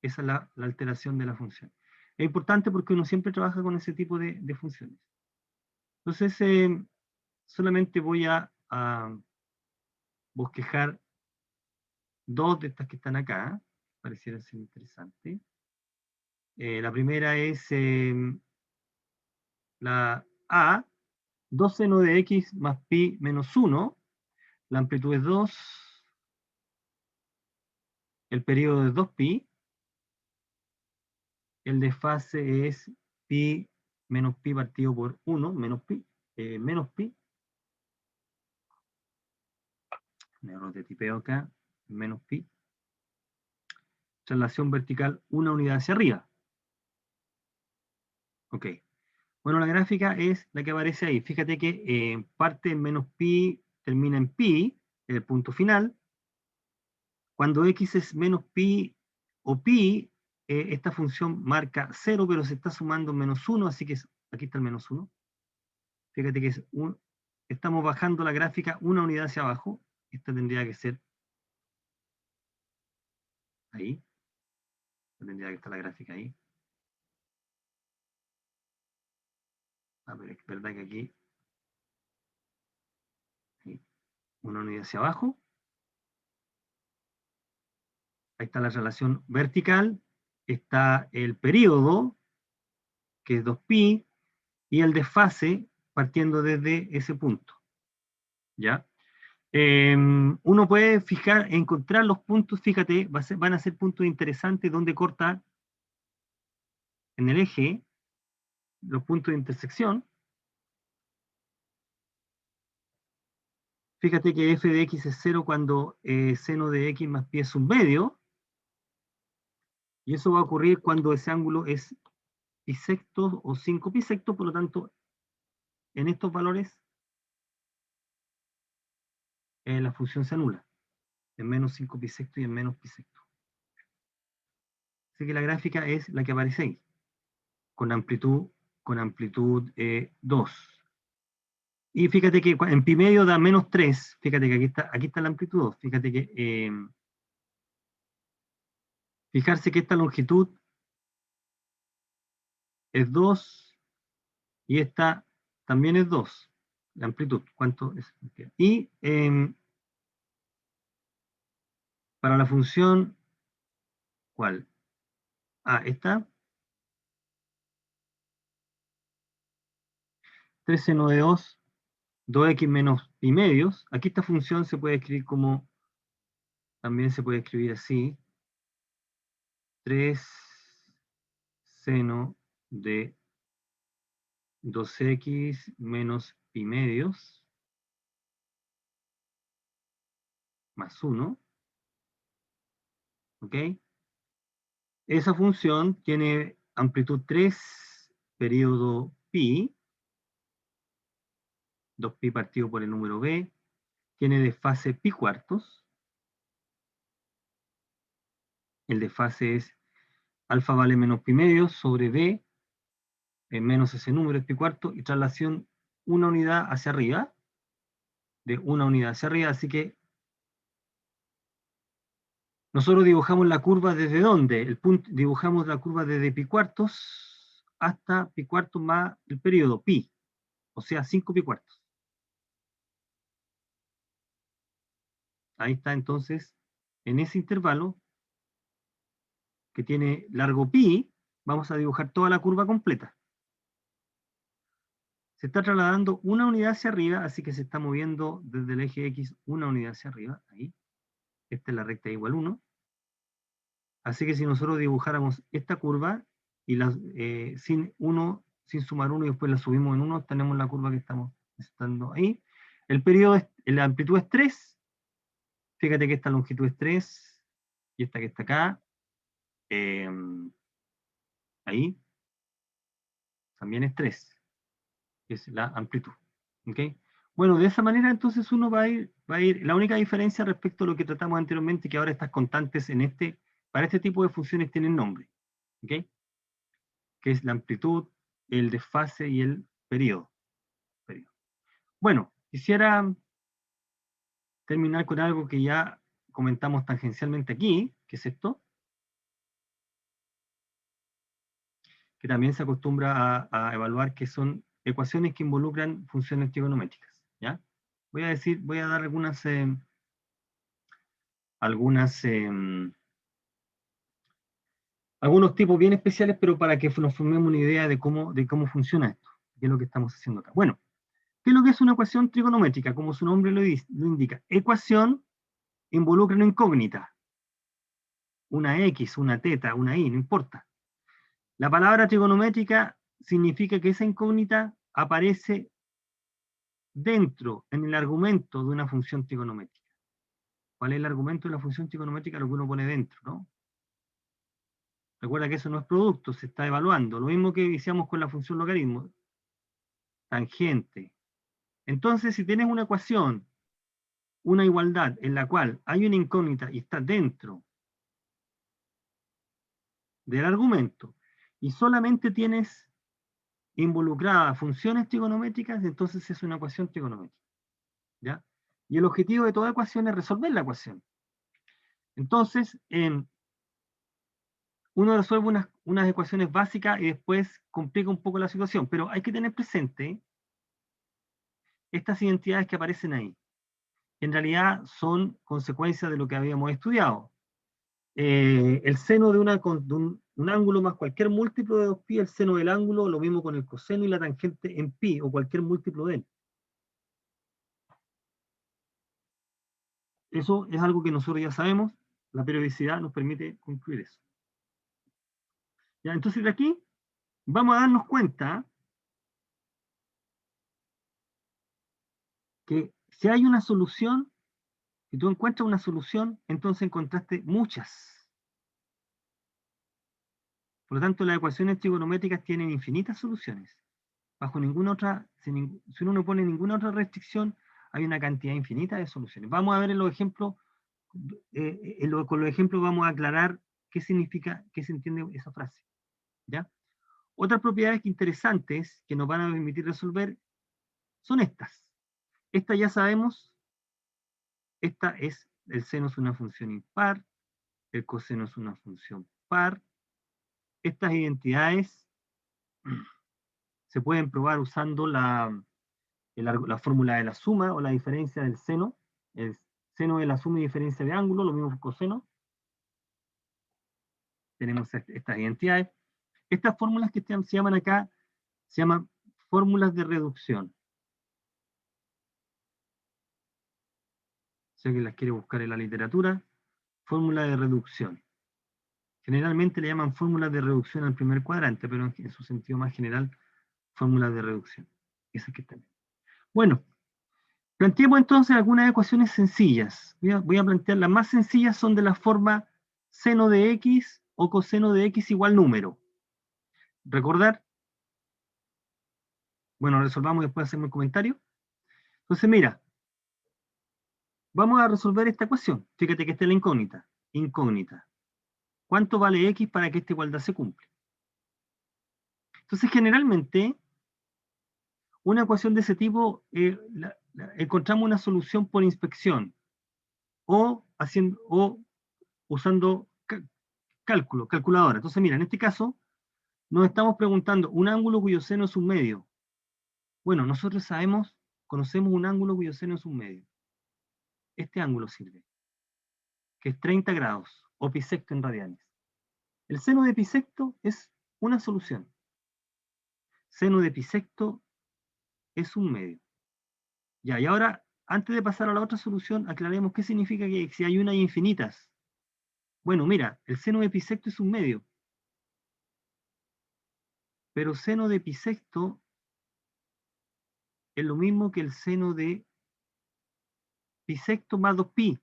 Esa es la alteración de la función. Es importante porque uno siempre trabaja con ese tipo de funciones. Entonces, solamente voy a bosquejar dos de estas que están acá. Pareciera ser interesante. La primera es la A, 2 seno de x más pi menos 1. La amplitud es 2. El periodo es 2pi. El desfase es pi menos pi partido por 1, menos pi. Un error de tipeo acá, menos pi. traslación vertical una unidad hacia arriba. Ok. Bueno, la gráfica es la que aparece ahí. Fíjate que parte en menos pi, termina en pi, el punto final. Cuando x es menos pi o pi, esta función marca 0, pero se está sumando menos 1, así que aquí está el menos 1. Fíjate que estamos bajando la gráfica una unidad hacia abajo. Esta tendría que ser ahí. Tendría que estar la gráfica ahí. A ver, es verdad que aquí, ahí, una unidad hacia abajo. Ahí está la relación vertical. Está el periodo, que es 2pi, y el desfase partiendo desde ese punto. ¿Ya? Uno puede encontrar los puntos, fíjate, van a ser puntos interesantes donde corta en el eje los puntos de intersección. Fíjate que f de x es 0 cuando seno de x más pi es un medio, y eso va a ocurrir cuando ese ángulo es bisecto o 5 bisectos, por lo tanto, en estos valores la función se anula, en menos 5 bisecto y en menos bisecto. Así que la gráfica es la que aparece ahí, con amplitud 2. Y fíjate que en pi medio da menos 3, fíjate que aquí está la amplitud 2, fíjate que fijarse que esta longitud es 2 y esta también es 2, la amplitud, ¿cuánto es? Y para la función, ¿cuál? Esta, 3 seno de 2, 2x menos pi medios. Aquí esta función se puede escribir como, también se puede escribir así, 3 seno de 2x menos pi medios más 1, ¿ok? Esa función tiene amplitud 3, periodo pi, 2pi partido por el número b, tiene desfase pi cuartos, el desfase es alfa vale menos pi medios sobre b, menos ese número es pi cuarto, y traslación una unidad hacia arriba, de una unidad hacia arriba, así que nosotros dibujamos la curva desde ¿dónde? Dibujamos la curva desde pi cuartos hasta pi cuartos más el periodo pi, o sea 5 pi cuartos. Ahí está entonces, en ese intervalo que tiene largo pi, vamos a dibujar toda la curva completa. Se está trasladando una unidad hacia arriba, así que se está moviendo desde el eje X una unidad hacia arriba, ahí. Esta es la recta igual 1. Así que si nosotros dibujáramos esta curva y sin sumar 1 y después la subimos en 1, tenemos la curva que estamos estando ahí. El periodo, la amplitud es 3. Fíjate que esta longitud es 3 y esta que está acá, ahí, también es 3, que es la amplitud. ¿Ok? Bueno, de esa manera entonces uno va a ir, la única diferencia respecto a lo que tratamos anteriormente, que ahora estas constantes para este tipo de funciones tienen nombre. ¿Ok? Que es la amplitud, el desfase y el periodo. Bueno, quisiera terminar con algo que ya comentamos tangencialmente aquí, que es esto, que también se acostumbra a evaluar, que son ecuaciones que involucran funciones trigonométricas. ¿Ya? Voy a dar algunos tipos bien especiales, pero para que nos formemos una idea de cómo funciona esto, qué es lo que estamos haciendo acá. Bueno, ¿qué es lo que es una ecuación trigonométrica? Como su nombre lo indica. Ecuación involucra una incógnita, una X, una teta, una Y, no importa. La palabra trigonométrica significa que esa incógnita aparece dentro, en el argumento de una función trigonométrica. ¿Cuál es el argumento de la función trigonométrica? Lo que uno pone dentro, ¿no? Recuerda que eso no es producto, se está evaluando. Lo mismo que hicimos con la función logaritmo. Tangente. Entonces, si tienes una ecuación, una igualdad en la cual hay una incógnita y está dentro del argumento, y solamente tienes involucradas funciones trigonométricas, entonces es una ecuación trigonométrica. ¿Ya? Y el objetivo de toda ecuación es resolver la ecuación. Entonces, uno resuelve unas ecuaciones básicas y después complica un poco la situación, pero hay que tener presente estas identidades que aparecen ahí. En realidad son consecuencias de lo que habíamos estudiado. El seno de un ángulo más cualquier múltiplo de 2π, el seno del ángulo, lo mismo con el coseno y la tangente en pi, o cualquier múltiplo de él. Eso es algo que nosotros ya sabemos, la periodicidad nos permite concluir eso. ¿Ya? Entonces de aquí vamos a darnos cuenta que si hay una solución, si tú encuentras una solución, entonces encontraste muchas. Por lo tanto, las ecuaciones trigonométricas tienen infinitas soluciones. Bajo ninguna otra, si uno no pone ninguna otra restricción, hay una cantidad infinita de soluciones. Vamos a ver en los ejemplos, con los ejemplos vamos a aclarar qué significa, qué se entiende esa frase. ¿Ya? Otras propiedades interesantes que nos van a permitir resolver son estas. Esta ya sabemos, esta es, el seno es una función impar, el coseno es una función par. Estas identidades se pueden probar usando la fórmula de la suma o la diferencia del seno. El seno de la suma y diferencia de ángulo, lo mismo que coseno. Tenemos estas identidades. Estas fórmulas que se llaman acá, se llaman fórmulas de reducción. Si alguien las quiere buscar en la literatura, fórmula de reducción. Generalmente le llaman fórmulas de reducción al primer cuadrante, pero en su sentido más general, fórmulas de reducción. Esas que están. Bueno, planteemos entonces algunas ecuaciones sencillas. Voy a plantear las más sencillas, son de la forma seno de x o coseno de x igual número. ¿Recordar? Bueno, resolvamos y después hacemos el comentario. Entonces, mira, vamos a resolver esta ecuación. Fíjate que esta es la incógnita. Incógnita. ¿Cuánto vale x para que esta igualdad se cumpla? Entonces, generalmente, una ecuación de ese tipo, encontramos una solución por inspección o usando calculadora. Entonces, mira, en este caso, nos estamos preguntando, un ángulo cuyo seno es un medio. Bueno, nosotros conocemos un ángulo cuyo seno es un medio. Este ángulo sirve, que es 30 grados, o pisecto en radianes. El seno de pisecto es una solución. Seno de pisecto es un medio. Ya, y ahora, antes de pasar a la otra solución, aclaremos qué significa que si hay una y infinitas. Bueno, mira, el seno de pisecto es un medio. Pero seno de pisecto es lo mismo que el seno de pisecto más 2π,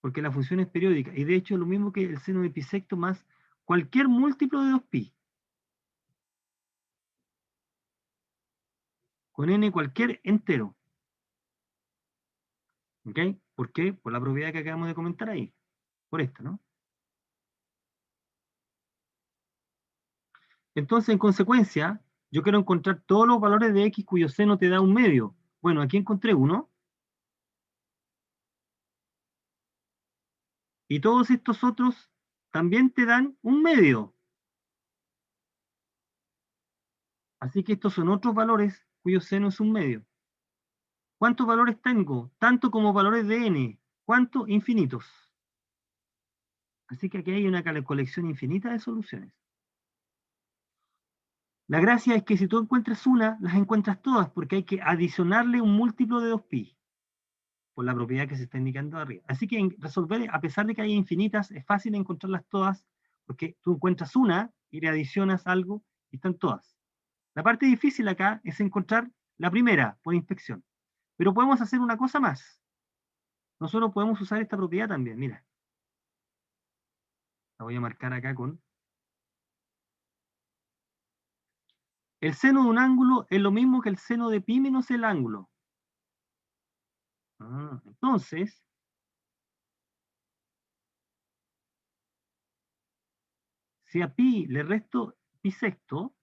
porque la función es periódica, y de hecho es lo mismo que el seno de pisecto más cualquier múltiplo de 2π. Con n cualquier entero. ¿Ok? ¿Por qué? Por la propiedad que acabamos de comentar ahí. Por esta, ¿no? Entonces, en consecuencia, yo quiero encontrar todos los valores de x cuyo seno te da un medio. Bueno, aquí encontré uno. Y todos estos otros también te dan un medio. Así que estos son otros valores cuyo seno es un medio. ¿Cuántos valores tengo? Tanto como valores de n. ¿Cuántos? Infinitos. Así que aquí hay una colección infinita de soluciones. La gracia es que si tú encuentras una, las encuentras todas, porque hay que adicionarle un múltiplo de 2π, por la propiedad que se está indicando arriba. Así que resolver, a pesar de que haya infinitas, es fácil encontrarlas todas, porque tú encuentras una y le adicionas algo y están todas. La parte difícil acá es encontrar la primera, por inspección. Pero podemos hacer una cosa más. Nosotros podemos usar esta propiedad también, mira. La voy a marcar acá con... El seno de un ángulo es lo mismo que el seno de pi menos el ángulo. Entonces, si a pi le resto pi sexto,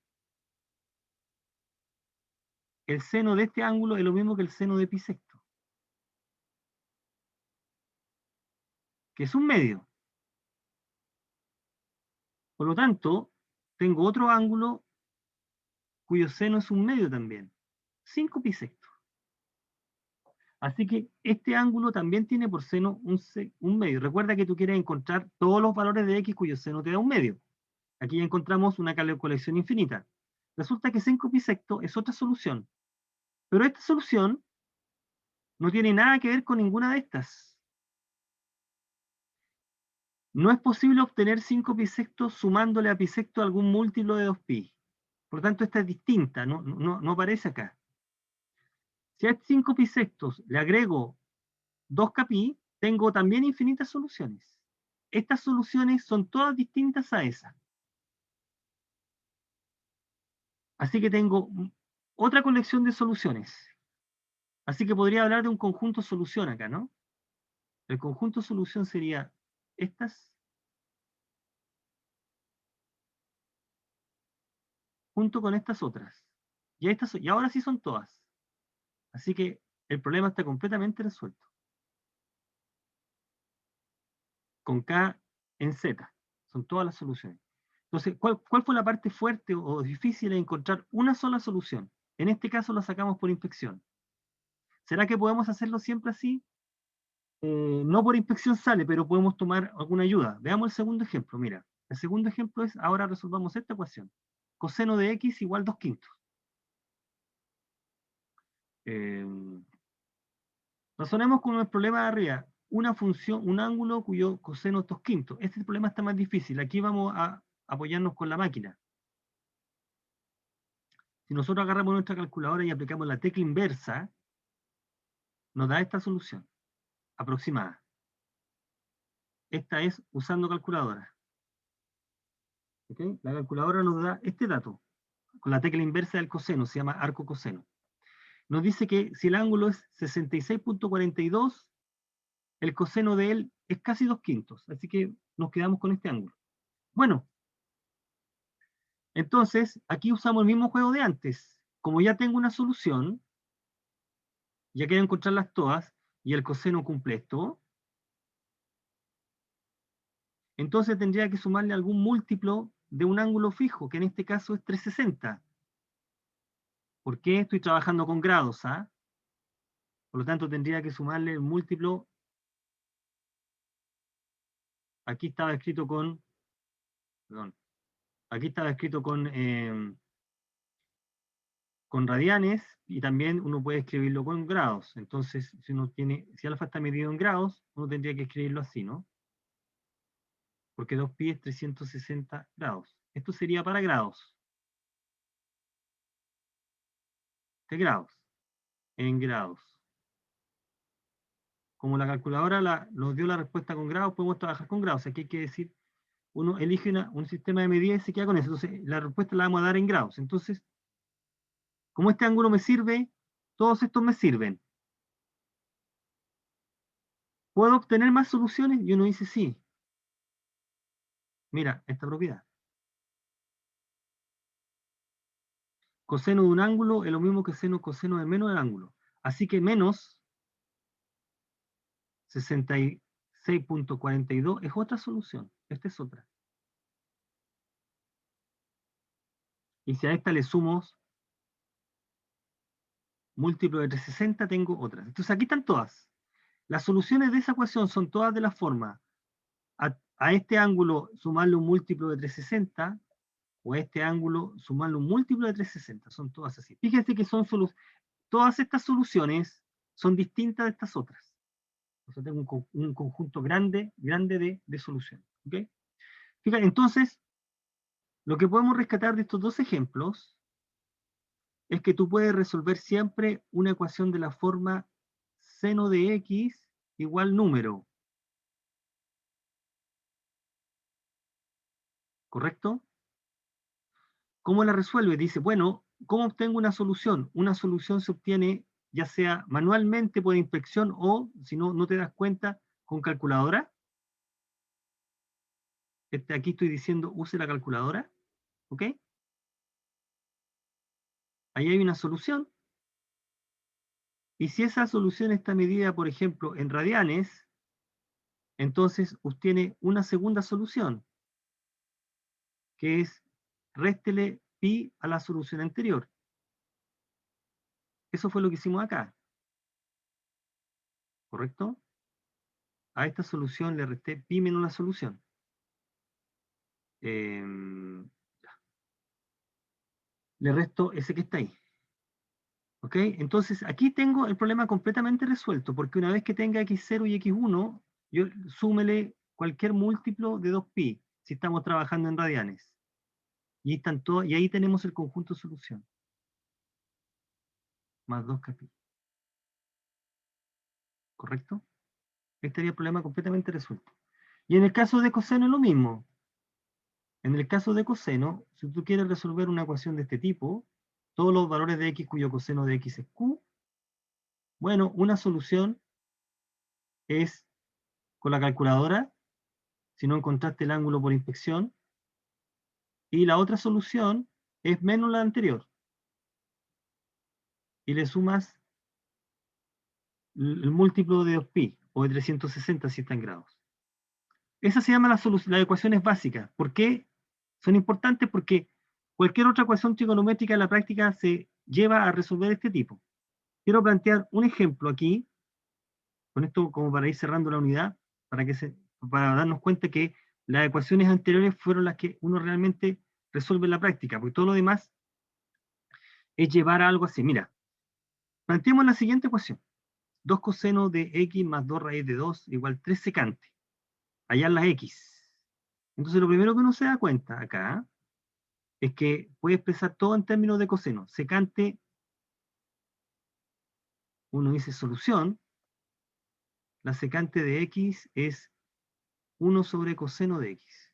el seno de este ángulo es lo mismo que el seno de pi sexto, que es un medio. Por lo tanto, tengo otro ángulo cuyo seno es un medio también, 5 pi sexto. Así que este ángulo también tiene por seno un medio. Recuerda que tú quieres encontrar todos los valores de x cuyo seno te da un medio. Aquí ya encontramos una colección infinita. Resulta que 5 pi sexto es otra solución. Pero esta solución no tiene nada que ver con ninguna de estas. No es posible obtener 5 pi sexto sumándole a pi sexto algún múltiplo de 2pi. Por lo tanto, esta es distinta, no aparece acá. Si a 5 pi sextos le agrego 2kpi, tengo también infinitas soluciones. Estas soluciones son todas distintas a esas. Así que tengo otra colección de soluciones. Así que podría hablar de un conjunto solución acá, ¿no? El conjunto solución sería estas junto con estas otras. Y ahora sí son todas. Así que el problema está completamente resuelto. Con K en Z. Son todas las soluciones. Entonces, ¿cuál fue la parte fuerte o difícil de encontrar una sola solución? En este caso la sacamos por inspección. ¿Será que podemos hacerlo siempre así? No por inspección sale, pero podemos tomar alguna ayuda. Veamos el segundo ejemplo. Mira, el segundo ejemplo es, ahora resolvamos esta ecuación. Coseno de x igual 2 quintos. Razonemos con el problema de arriba. Una función, un ángulo cuyo coseno es 2 quintos. Este problema está más difícil. Aquí vamos a apoyarnos con la máquina. Si nosotros agarramos nuestra calculadora y aplicamos la tecla inversa, nos da esta solución aproximada. Esta es usando calculadora. ¿Okay? La calculadora nos da este dato, con la tecla inversa del coseno, se llama arco coseno. Nos dice que si el ángulo es 66.42, el coseno de él es casi 2 quintos, así que nos quedamos con este ángulo. Bueno, entonces aquí usamos el mismo juego de antes. Como ya tengo una solución, ya quiero encontrarlas todas, y el coseno cumple esto, entonces tendría que sumarle algún múltiplo de un ángulo fijo, que en este caso es 360. ¿Por qué? Estoy trabajando con grados, ¿ah? Por lo tanto, tendría que sumarle el múltiplo. Aquí estaba escrito con, perdón, aquí estaba escrito con radianes, y también uno puede escribirlo con grados. Entonces, si alfa está medido en grados, uno tendría que escribirlo así, ¿no? Porque 2pi es 360 grados. Esto sería para grados. De grados. En grados. Como la calculadora nos dio la respuesta con grados, podemos trabajar con grados. Aquí hay que decir, uno elige un sistema de medida y se queda con eso. Entonces, la respuesta la vamos a dar en grados. Entonces, como este ángulo me sirve, todos estos me sirven. ¿Puedo obtener más soluciones? Y uno dice sí. Mira, esta propiedad. Coseno de un ángulo es lo mismo que seno coseno de menos del ángulo. Así que menos 66.42 es otra solución. Esta es otra. Y si a esta le sumo múltiplo de 360, tengo otras. Entonces aquí están todas. Las soluciones de esa ecuación son todas de la forma a este ángulo sumarle un múltiplo de 360, o a este ángulo sumarle un múltiplo de 360. Son todas así. Fíjense que todas estas soluciones son distintas de estas otras. O sea, tengo un conjunto grande de soluciones. ¿Okay? Fíjate, entonces, lo que podemos rescatar de estos dos ejemplos es que tú puedes resolver siempre una ecuación de la forma seno de x igual número. ¿correcto? ¿Cómo la resuelve? Dice, bueno, ¿cómo obtengo una solución? Una solución se obtiene ya sea manualmente por inspección o, si no, no te das cuenta, con calculadora. Aquí estoy diciendo, use la calculadora, ¿ok? Ahí hay una solución. Y si esa solución está medida, por ejemplo, en radianes, entonces obtiene una segunda solución, que es réstele pi a la solución anterior. Eso fue lo que hicimos acá, ¿correcto? A esta solución le resté pi menos la solución. Eh, le resto ese que está ahí. ¿Ok? Entonces, aquí tengo el problema completamente resuelto, porque una vez que tenga x0 y x1, yo súmele cualquier múltiplo de 2pi, si estamos trabajando en radianes. Y, están todos, y ahí tenemos el conjunto de solución. Más 2kpi. ¿Correcto? Este sería el problema completamente resuelto. Y en el caso de coseno es lo mismo. En el caso de coseno, si tú quieres resolver una ecuación de este tipo, todos los valores de x cuyo coseno de x es q, bueno, una solución es con la calculadora, si no encontraste el ángulo por inspección, y la otra solución es menos la anterior. Y le sumas el múltiplo de 2pi, o de 360 si está en grados. Esa se llama las ecuaciones básicas. ¿Por qué son importantes? Porque cualquier otra ecuación trigonométrica en la práctica se lleva a resolver este tipo. Quiero plantear un ejemplo aquí, con esto como para ir cerrando la unidad, para darnos cuenta que las ecuaciones anteriores fueron las que uno realmente resuelve en la práctica, porque todo lo demás es llevar a algo así. Mira, planteemos la siguiente ecuación. 2 coseno de x más 2 raíz de 2 igual 3 secante. Allá en las x. Entonces lo primero que uno se da cuenta acá es que puede expresar todo en términos de coseno. Secante, uno dice solución, la secante de x es 1 sobre coseno de x.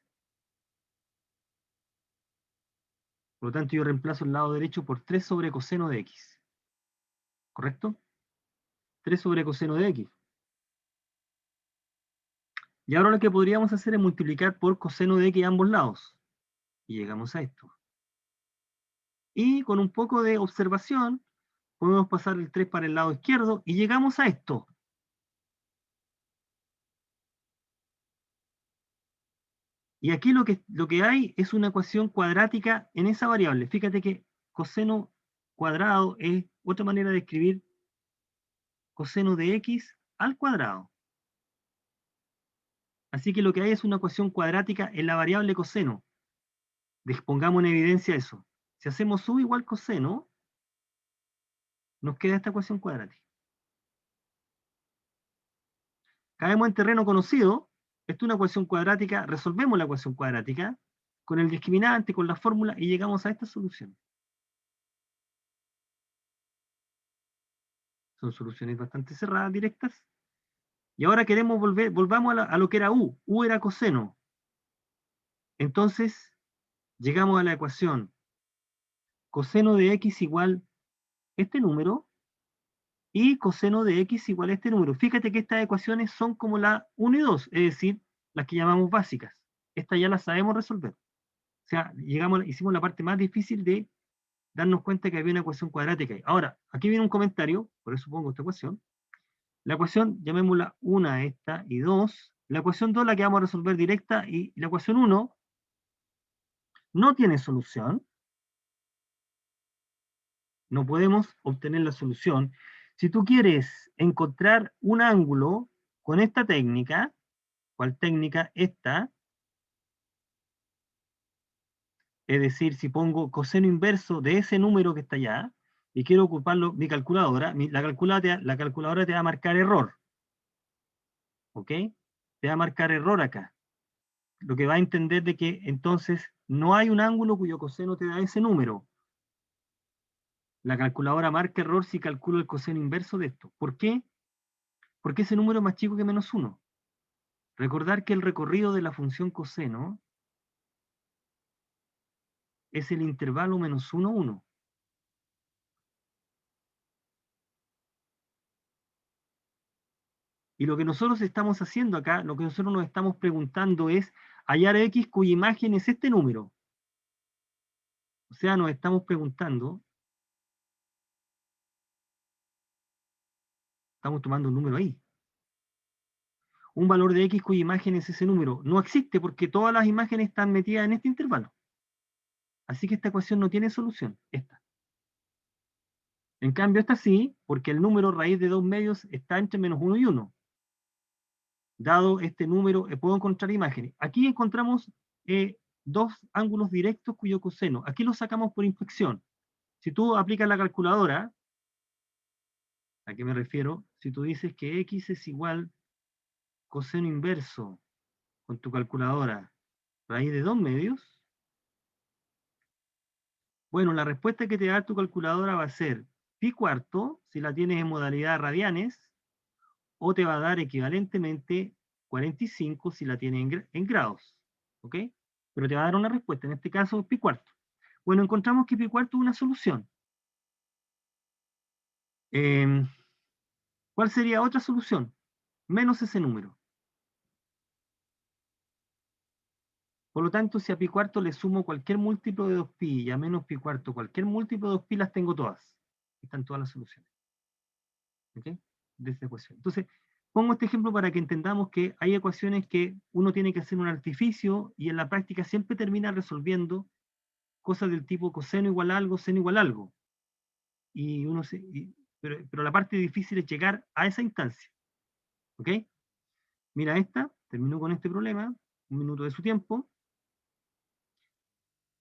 Por lo tanto, yo reemplazo el lado derecho por 3 sobre coseno de x. ¿Correcto? 3 sobre coseno de x. Y ahora lo que podríamos hacer es multiplicar por coseno de x a ambos lados. Y llegamos a esto. Y con un poco de observación, podemos pasar el 3 para el lado izquierdo y llegamos a esto. Y aquí lo que hay es una ecuación cuadrática en esa variable. Fíjate que coseno cuadrado es otra manera de escribir coseno de x al cuadrado. Así que lo que hay es una ecuación cuadrática en la variable coseno. Pongamos en evidencia eso. Si hacemos u igual coseno, nos queda esta ecuación cuadrática. Caemos en terreno conocido. Esto es una ecuación cuadrática. Resolvemos la ecuación cuadrática con el discriminante, con la fórmula, y llegamos a esta solución. Son soluciones bastante cerradas, directas. Y ahora queremos volvamos a lo que era u. U era coseno. Entonces, llegamos a la ecuación coseno de x igual este número y coseno de x igual este número. Fíjate que estas ecuaciones son como la 1 y 2, es decir, las que llamamos básicas. Estas ya las sabemos resolver. O sea, hicimos la parte más difícil de darnos cuenta que había una ecuación cuadrática. Ahora, aquí viene un comentario, por eso pongo esta ecuación. La ecuación, llamémosla 1 esta y 2. La ecuación 2 la que vamos a resolver directa y la ecuación 1 no tiene solución. No podemos obtener la solución. Si tú quieres encontrar un ángulo con esta técnica, ¿cuál técnica? Esta. Es decir, si pongo coseno inverso de ese número que está allá y quiero ocuparlo, mi calculadora, la calculadora te va a marcar error. ¿Ok? Te va a marcar error acá. Lo que va a entender de que entonces no hay un ángulo cuyo coseno te da ese número. La calculadora marca error si calculo el coseno inverso de esto. ¿Por qué? Porque ese número es más chico que -1. Recordar que el recorrido de la función coseno es el intervalo menos 1, 1. Y lo que nosotros estamos haciendo acá, lo que nosotros nos estamos preguntando es hallar X cuya imagen es este número. O sea, nos estamos preguntando, estamos tomando un número ahí. Un valor de X cuya imagen es ese número. No existe porque todas las imágenes están metidas en este intervalo. Así que esta ecuación no tiene solución, esta. En cambio, esta sí, porque el número raíz de 2 medios está entre menos 1 y 1. Dado este número, puedo encontrar imágenes. Aquí encontramos dos ángulos directos cuyo coseno. Aquí lo sacamos por inspección. Si tú aplicas la calculadora, ¿a qué me refiero? Si tú dices que X es igual coseno inverso con tu calculadora raíz de 2 medios, bueno, la respuesta que te da tu calculadora va a ser pi cuarto, si la tienes en modalidad radianes, o te va a dar equivalentemente 45 si la tienes en grados. ¿Ok? Pero te va a dar una respuesta, en este caso pi cuarto. Bueno, encontramos que pi cuarto es una solución. ¿Cuál sería otra solución? Menos ese número. Por lo tanto, si a pi cuarto le sumo cualquier múltiplo de 2pi y a menos pi cuarto cualquier múltiplo de 2pi, las tengo todas. Están todas las soluciones. ¿Ok? De esta ecuación. Entonces, pongo este ejemplo para que entendamos que hay ecuaciones que uno tiene que hacer un artificio y en la práctica siempre termina resolviendo cosas del tipo coseno igual a algo, seno igual a algo. Y uno pero la parte difícil es llegar a esa instancia. ¿Ok? Mira esta, termino con este problema, un minuto de su tiempo.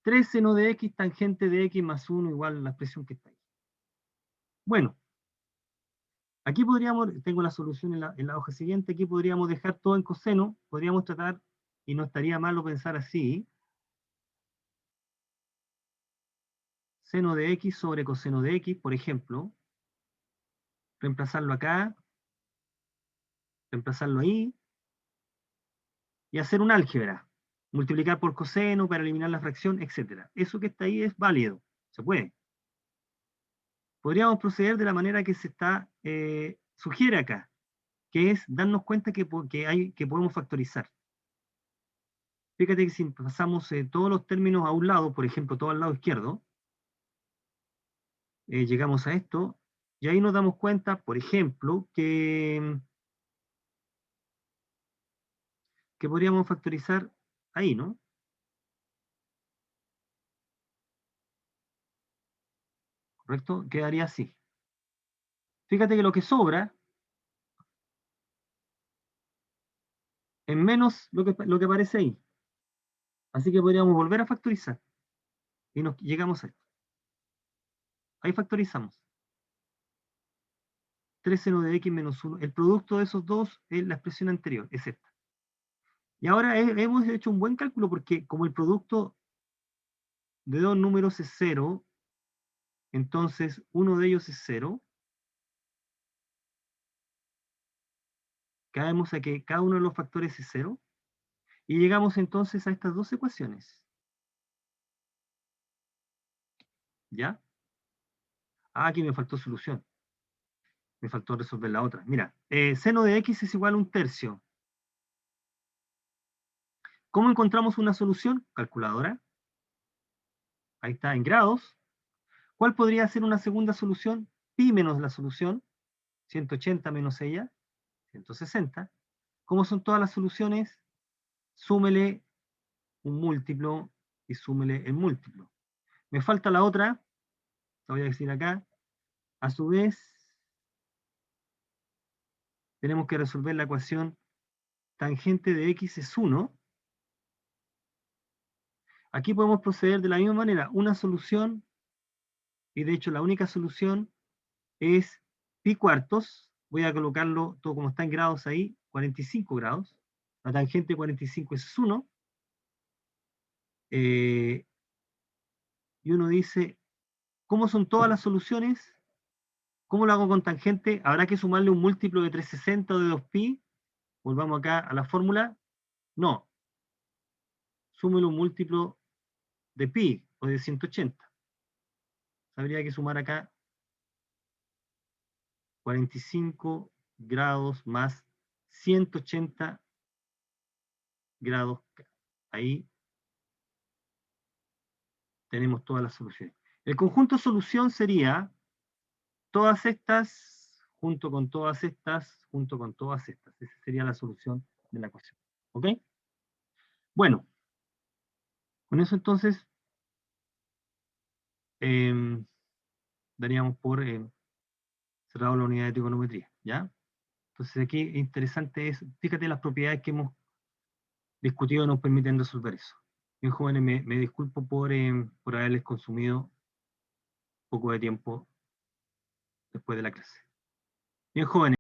3 seno de x tangente de x más 1 igual a la expresión que está ahí. Bueno, aquí podríamos, tengo la solución en la hoja siguiente, aquí podríamos dejar todo en coseno, podríamos tratar, y no estaría malo pensar así, seno de x sobre coseno de x, por ejemplo, reemplazarlo acá, reemplazarlo ahí, y hacer un álgebra, multiplicar por coseno para eliminar la fracción, etc. Eso que está ahí es válido, se puede. Podríamos proceder de la manera que se está, sugiere acá, que es darnos cuenta que podemos factorizar. Fíjate que si pasamos todos los términos a un lado, por ejemplo, todo al lado izquierdo, llegamos a esto, y ahí nos damos cuenta, por ejemplo, que podríamos factorizar ahí, ¿no? ¿Correcto? Quedaría así. Fíjate que lo que sobra es menos lo que aparece ahí. Así que podríamos volver a factorizar. Y nos llegamos a esto. Ahí factorizamos. 3 seno de x menos 1. El producto de esos dos es la expresión anterior, es esta. Y ahora hemos hecho un buen cálculo porque como el producto de dos números es 0, entonces uno de ellos es 0. Caemos a que cada uno de los factores es 0. Y llegamos entonces a estas dos ecuaciones. ¿Ya? Ah, aquí me faltó solución. Me faltó resolver la otra. Mira, seno de x es igual a 1/3. ¿Cómo encontramos una solución? Calculadora. Ahí está, en grados. ¿Cuál podría ser una segunda solución? Pi menos la solución, 180 menos ella, 160. ¿Cómo son todas las soluciones? Súmele un múltiplo y súmele el múltiplo. Me falta la otra, la voy a decir acá. A su vez, tenemos que resolver la ecuación tangente de x es 1. Aquí podemos proceder de la misma manera. Una solución, y de hecho la única solución es pi cuartos. Voy a colocarlo todo como está en grados ahí, 45 grados. La tangente de 45 es 1. Y uno dice, ¿cómo son todas las soluciones? ¿Cómo lo hago con tangente? ¿Habrá que sumarle un múltiplo de 360 o de 2pi? Volvamos acá a la fórmula. No. Súmele un múltiplo de pi. o de 180. Habría que sumar acá 45 grados más 180 grados. Ahí tenemos todas las soluciones. El conjunto solución sería todas estas, junto con todas estas, junto con todas estas. Esa sería la solución de la ecuación. ¿Ok? Bueno, con eso entonces daríamos por cerrado la unidad de trigonometría. ¿Ya? Entonces aquí interesante es, fíjate las propiedades que hemos discutido nos permiten resolver eso. Bien, jóvenes, me disculpo por haberles consumido un poco de tiempo después de la clase. Bien, jóvenes.